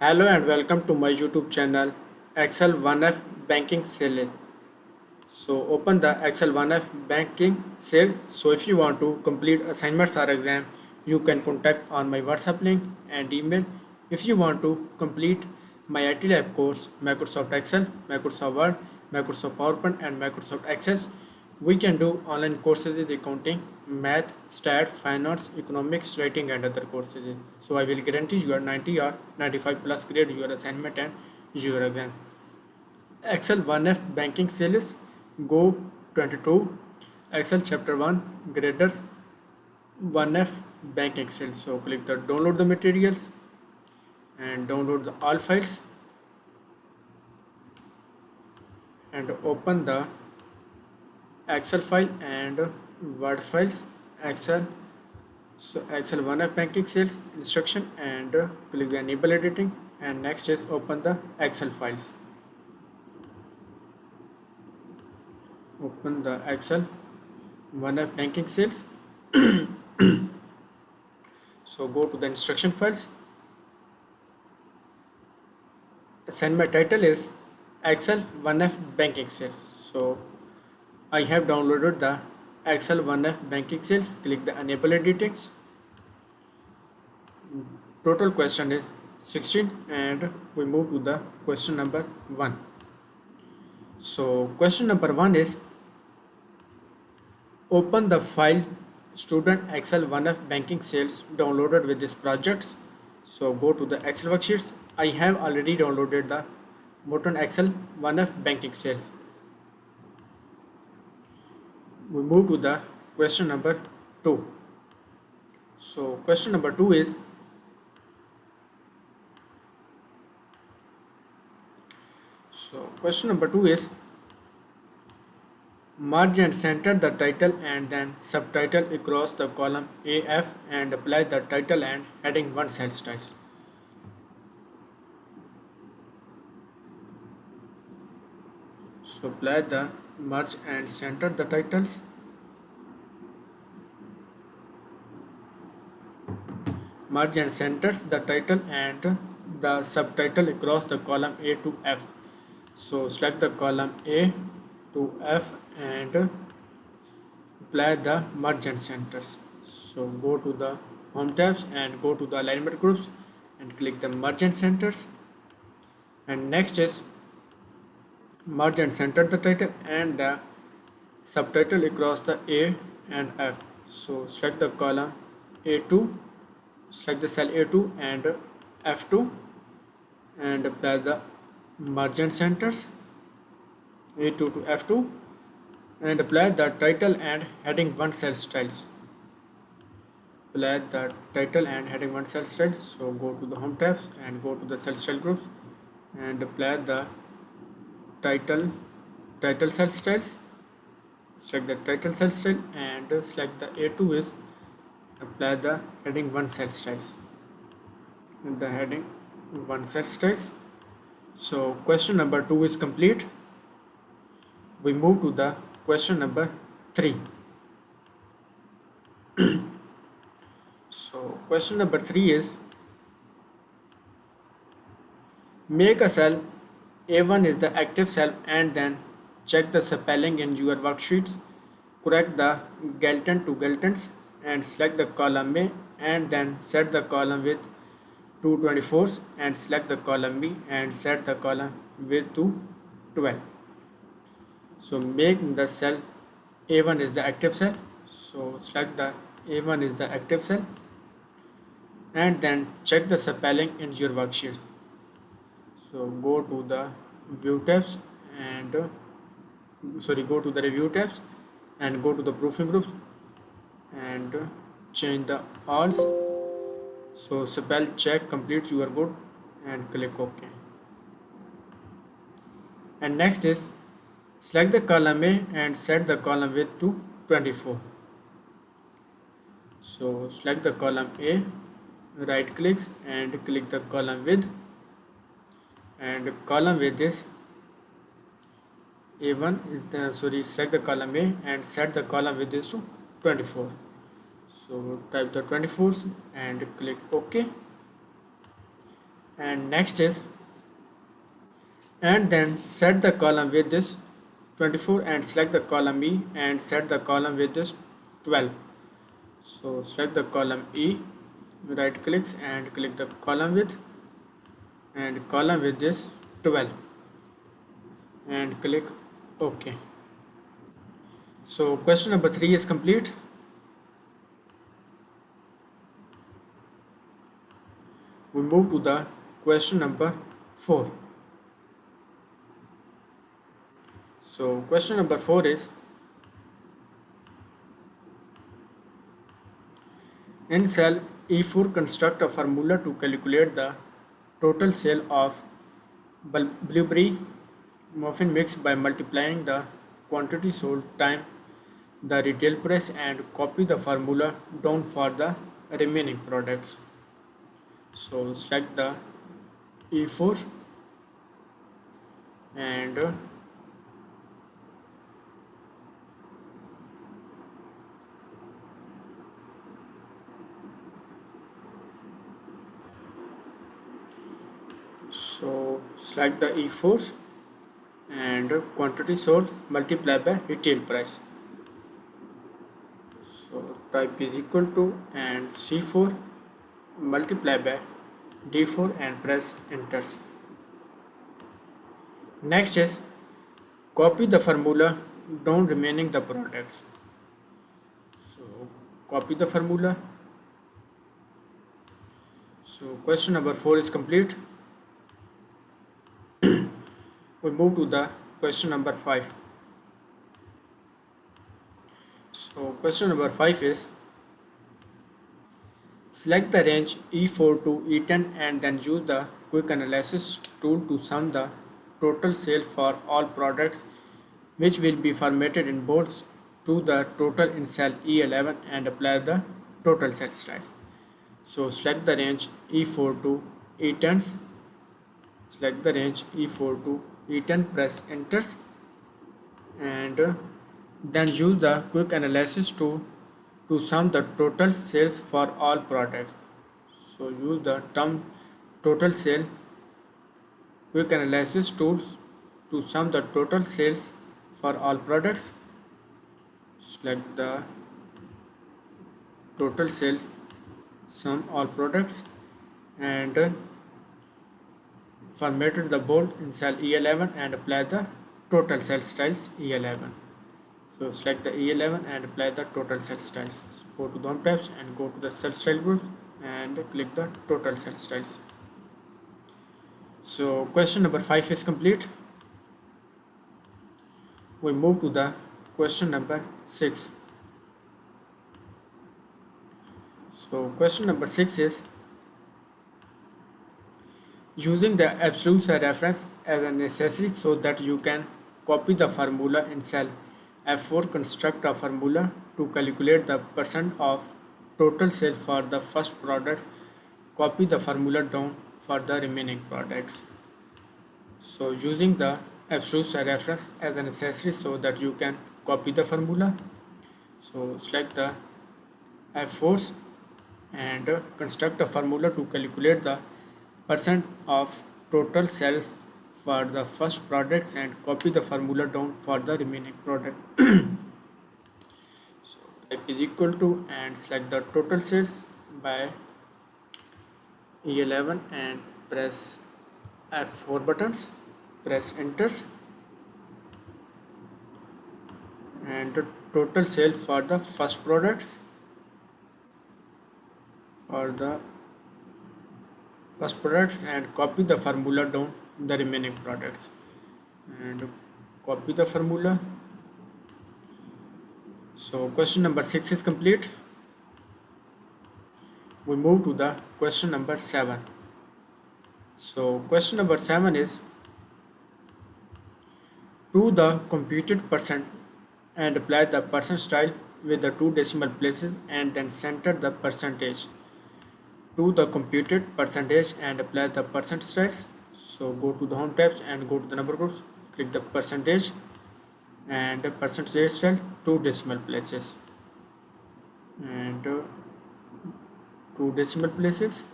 Hello and welcome to my YouTube channel Excel 1F Banking Sales. So open the Excel 1F Banking Sales. So if you want to complete assignments or exam, you can contact on my WhatsApp link and email. If you want to complete my IT Lab course, Microsoft Excel, Microsoft Word, Microsoft PowerPoint and Microsoft Access, we can do online courses in accounting, math, stat, finance, economics, writing and other courses. So I will guarantee you are 90 or 95 plus grade your assignment and your exam. Excel 1F banking sales go 22. Excel chapter 1 graders 1F banking sales. So click the download the materials and download the all files and open the Excel file and Word files. Excel Excel 1F banking sales instruction and click the enable editing, and next is open the Excel files. Open the Excel 1F banking sales. So go to the instruction files. Assignment title is Excel 1F banking sales. So I have downloaded the Excel 1F banking sales. Click the enable editings. Total question is 16 and we move to the question number 1. So question number 1 is open the file student Excel 1F banking sales downloaded with this projects. So go to the Excel worksheets. I have already downloaded the Morton Excel 1F banking sales. We move to the question number 2. So question number 2 is merge and center the title and then subtitle across the column AF and apply the title and heading 1 cell styles. So apply the merge and center the titles. Merge and center the title and the subtitle across the column A to F. So select the column A to F and apply the merge and centers. So go to the home tabs and go to the alignment groups and click the merge and centers, and next is merge and center the title and the subtitle across the A and F. So select the column A2, select the cell A2 and F2 and apply the merge and centers A2 to F2 and apply the title and heading 1 cell styles. Apply the title and heading 1 cell style. So go to the home tabs and go to the cell style groups and apply the title cell styles. Select the title cell style and select the A2 is apply the heading 1 cell styles. And the heading 1 cell styles. So question number 2 is complete. We move to the question number 3. So question number 3 is make a cell A1 is the active cell and then check the spelling in your worksheets. Correct the Galton to Galtons and select the column A and then set the column with 224s and select the column B and set the column width to 12. So make the cell A1 is the active cell. So select the A1 is the active cell and then check the spelling in your worksheet. So go to the view tabs and go to the review tabs and go to the proofing groups and change the alls. So spell check complete you are good and click OK. And next is select the column A and set the column width to 24. So select the column A, right clicks and click the column width, and column width is A1 is the select the column A and set the column width is to 24. So type the 24s and click OK. And next is, and then set the column with this 24 and select the column E and set the column with this 12. So select the column E, right clicks and click the column with, and column with this 12 and click OK. So question number 3 is complete. We move to the question number 4. So question number 4 is, in cell E4 construct a formula to calculate the total sale of blueberry muffin mix by multiplying the quantity sold time the retail price and copy the formula down for the remaining products. So select the E4 and so select the E4 and quantity sold multiplied by retail price. So type is equal to and C4 multiply by D4 and press enter. Next is copy the formula down remaining the products. So copy the formula. So question number 4 is complete. We move to the question number 5. So question number 5 is, select the range E4 to E10 and then use the quick analysis tool to sum the total sale for all products, which will be formatted in bolts, to the total in cell E11 and apply the total set style. So select the range E4 to E10, select the range E4 to E10, press enter, and then use the quick analysis tool to sum the total sales for all products. So use the term total sales quick analysis tools to sum the total sales for all products. Select the total sales sum all products and formatted the bold in cell E11 and apply the total cell styles E11. So select the E11 and apply the total cell styles. So go to DOM tabs and go to the cell style group and click the total cell styles. So question number 5 is complete. We move to the question number 6. So question number 6 is, using the absolute cell reference as a necessary so that you can copy the formula in cell F4, construct a formula to calculate the percent of total sale for the first product, copy the formula down for the remaining products. So using the absolute cell reference as a necessary so that you can copy the formula, so select the F4 and construct a formula to calculate the percent of total sales for the first products and copy the formula down for the remaining product. So type is equal to and select the total sales by E11 and press F4 buttons, press enter, and the total sale for the first products and copy the formula down the remaining products and copy the formula. So question number 6 is complete. We move to the question number 7. So question number 7 is, to the computed percent and apply the percent style with the 2 decimal places and then center the percentage to the computed percentage and apply the percent styles. So go to the home tabs and go to the number groups, click the percentage and the percentage style 2 decimal places and 2 decimal places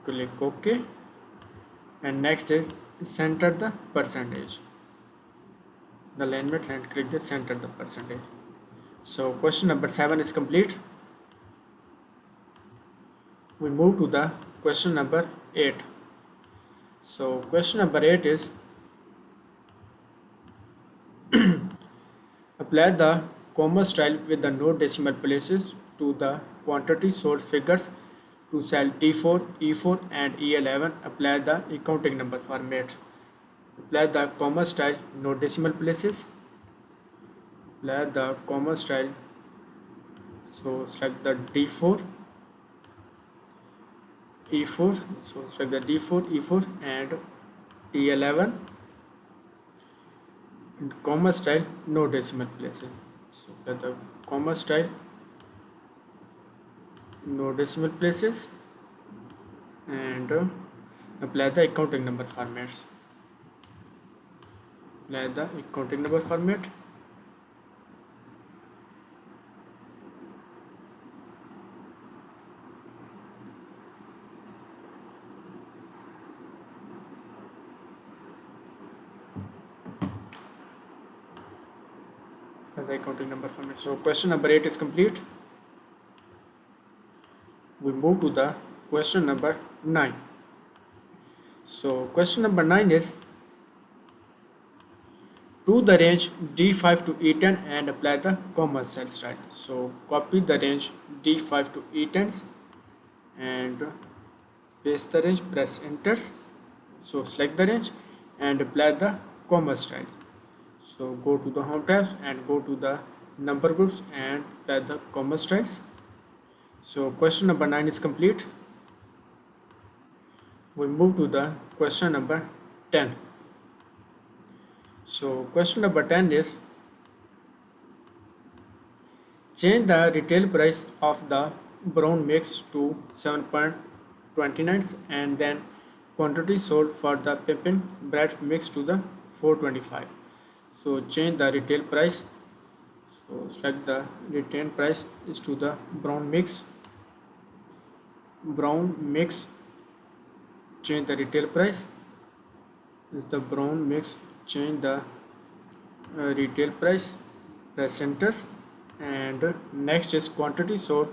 click OK, and next is center the percentage, the alignment, and click the center the percentage. So question number 7 is complete. We move to the question number 8. So question number 8 is apply the comma style with the no decimal places to the quantity sold figures to cell D4, E4 and E11. Apply the accounting number format. Apply the comma style, no decimal places. Apply the comma style. So select the D4, E4. So select the D4, E4 and E11. And comma style, no decimal places. So select the comma style, no decimal places, and apply the accounting number formats. Apply the accounting number format. The accounting number format. So question number 8 is complete. We move to the question number 9. So question number 9 is to the range D5 to E10 and apply the comma cell style. So copy the range D5 to E10 and paste the range, press enter. So select the range and apply the comma style. So go to the home tab and go to the number groups and apply the comma styles. So question number 9 is complete. We move to the question number 10. So question number 10 is change the retail price of the brown mix to 7.29 and then quantity sold for the pippin bread mix to the 425. So change the retail price. So select the retail price is to the brown mix. Change the retail price is the brown mix. Change the retail price, press enter, and next is quantity sold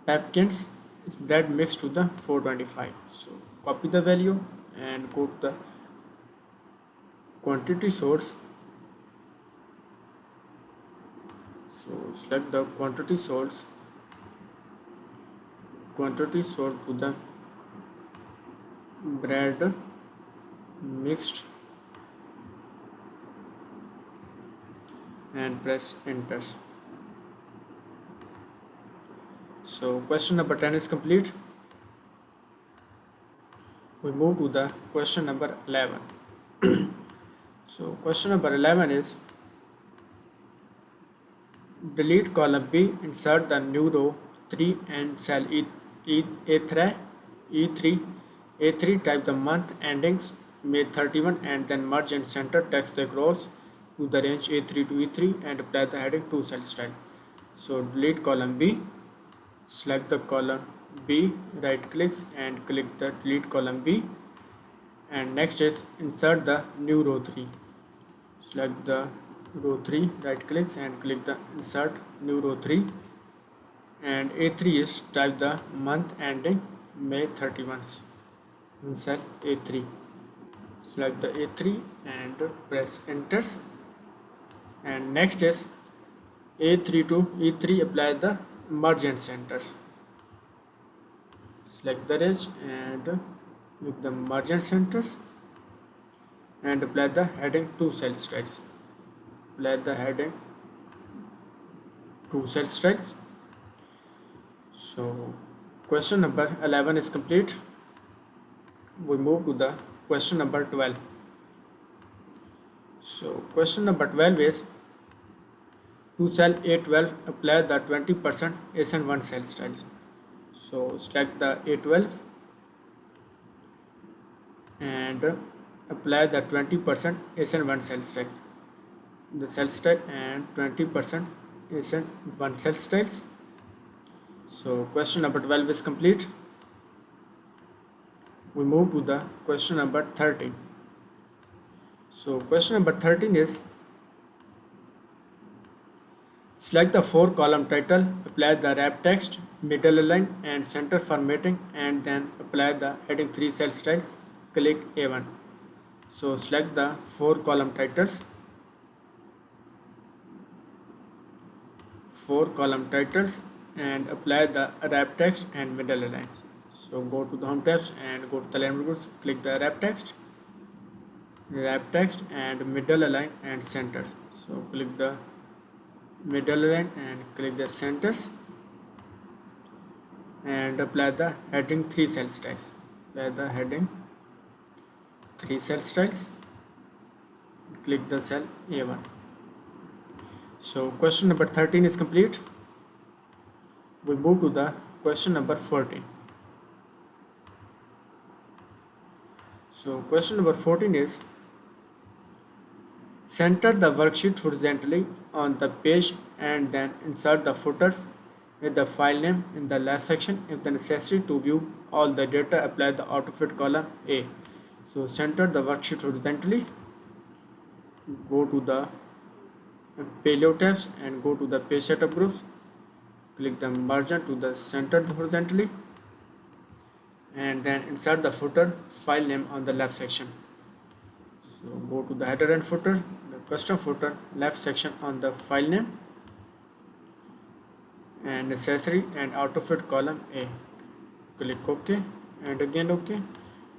pepkins is bread mix to the 425. So copy the value and go to the quantity source. So select the quantity sold to the bread mixed and press enter. So question number 10 is complete. We move to the question number 11. So question number 11 is delete column B, insert the new row 3 and cell A3, type the month endings May 31 and then merge and center text across to the range A3 to E3 and apply the heading to cell style. So delete column B, select the column B, right clicks and click the delete column B, and next is insert the new row 3. Select the row 3, right clicks and click the insert new row 3, and A3 is type the month ending May 31 in cell A3. Select the A3 and press enter, and next is A3 to E3, apply the merge and centers. Select the range and make the merge and centers and apply the heading to cell styles. Apply the heading to cell styles. So question number 11 is complete. We move to the question number 12. So question number 12 is to cell A12 apply the 20% SN1 cell styles. So select the A12 and apply the 20% SN1 cell style. The cell style and 20% SN1 cell styles. So question number 12 is complete. We move to the question number 13. So question number 13 is, select the 4-column title, apply the wrap text, middle align and center formatting, and then apply the heading 3 cell styles. Click A1. So select the 4-column titles, 4-column titles, and apply the wrap text and middle align. So go to the home tabs and go to the language groups, click the wrap text and middle align and center. So click the middle align and click the centers and apply the heading 3 cell styles. Apply the heading 3 cell styles. Click the cell A1. So question number 13 is complete. We move to the question number 14. So question number 14 is, center the worksheet horizontally on the page and then insert the footers with the file name in the left section. If necessary, to view all the data, apply the autofit column A. So center the worksheet horizontally. Go to the payload tabs and go to the page setup groups. Click the margin to the center horizontally and then insert the footer file name on the left section. So go to the header and footer, the custom footer left section on the file name and necessary and autofit column A. Click OK and again OK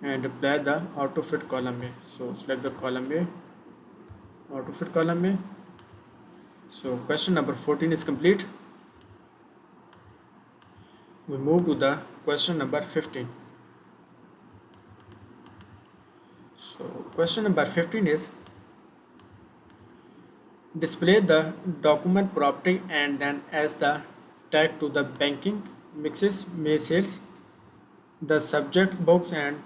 and apply the autofit column A. So select the column A, autofit column A. So question number 14 is complete. We move to the question number 15. So question number 15 is, display the document property and then as the tag to the banking mixes May sales, the subject box and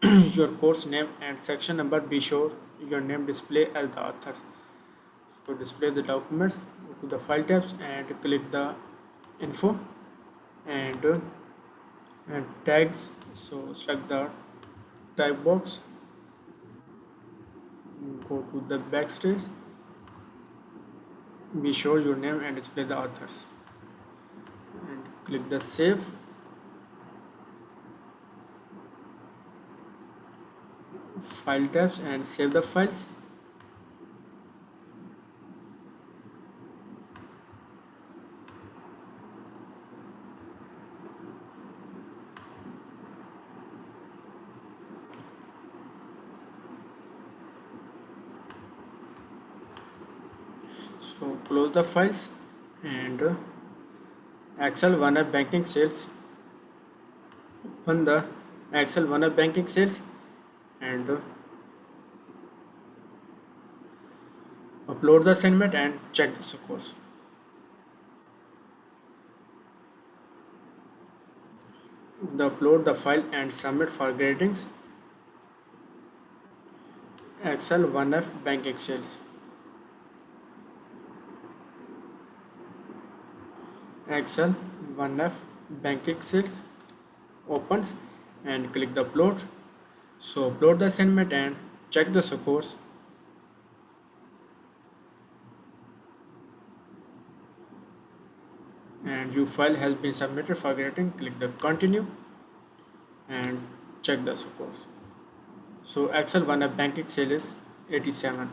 your course name and section number. Be sure your name display as the author. So display the documents, go to the file tabs and click the info and tags. So select the type box, go to the backstage, be sure your name and display the authors and click the save. File tabs and save the files. So close the files and Excel 1F banking sales. Open the Excel 1F banking sales and upload the assignment and check the scores. Upload the file and submit for gradings. Excel 1F banking sales. Excel 1F banking sales opens and click the upload. So upload the assignment and check the scores. And your file has been submitted for grading. Click the continue and check the scores. So Excel 1F banking sale is 87.